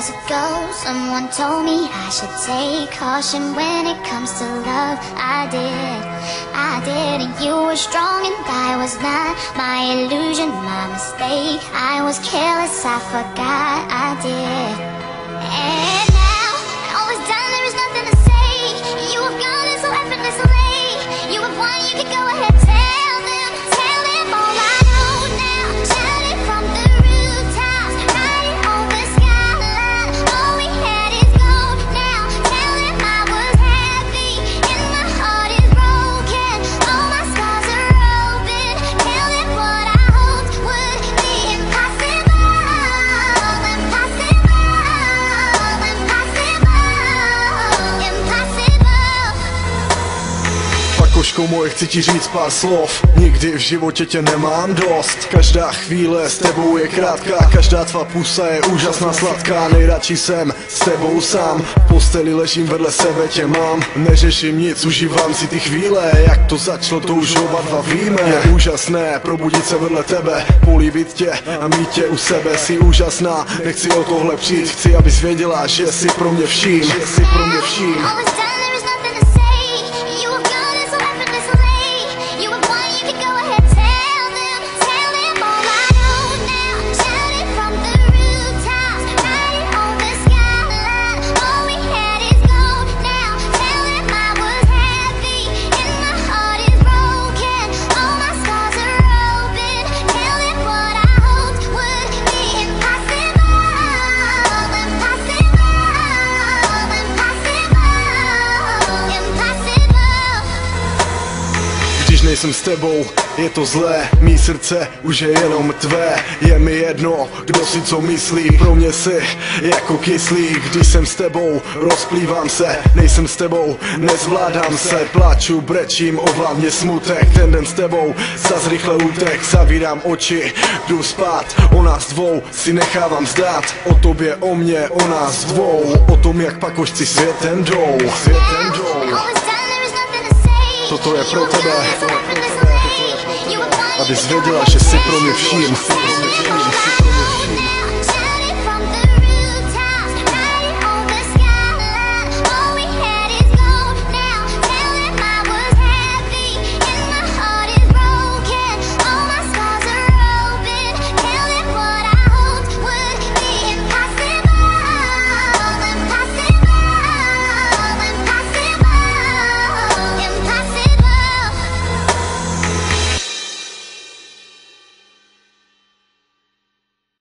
years ago, someone told me I should take caution when it comes to love. I did, and you were strong and I was not. My illusion, my mistake. I was careless, I forgot I did. And now, when all is done, there is nothing to say. You have gone and so effortlessly. You have won, you could go ahead, tell them all I know now. Shout it from the rooftops, write it on the skyline. All we had is gold now. Tell them I was happy, and my heart is broken. All my scars are open. Tell them what I hoped would be impossible. Pakoško moje, chci ti říct pár slov. Nikdy v životě tě nemám dost. Každá chvíle s tebou je krátká. Každá tvá pusa je úžasná, sladká. Nejradši jsem s tebou sám. V posteli ležím, vedle sebe tě mám. Neřeším nic, užívám si ty chvíle. Jak to začalo, to už oba dva víme. Je úžasné probudit se vedle tebe, políbit tě a mít tě u sebe. Jsi úžasná, nechci o tohle přijít. Chci, abys věděla, že jsi pro mě vším. Že jsi pro mě vším. Když nejsem s tebou, je to zlé, mý srdce už je jenom tvé. Je mi jedno, kdo si co myslí, pro mě si jako kyslík. Když jsem s tebou, rozplývám se, nejsem s tebou, nezvládám se. Pláču, brečím, ovládně smutek, ten den s tebou zas rychle utek. Zavírám oči, jdu spát, o nás dvou si nechávám zdát. O tobě, o mě, o nás dvou, o tom, jak pakošci světem jdou. Toto je pro tebe, abys věděla, že jsi pro mě vším.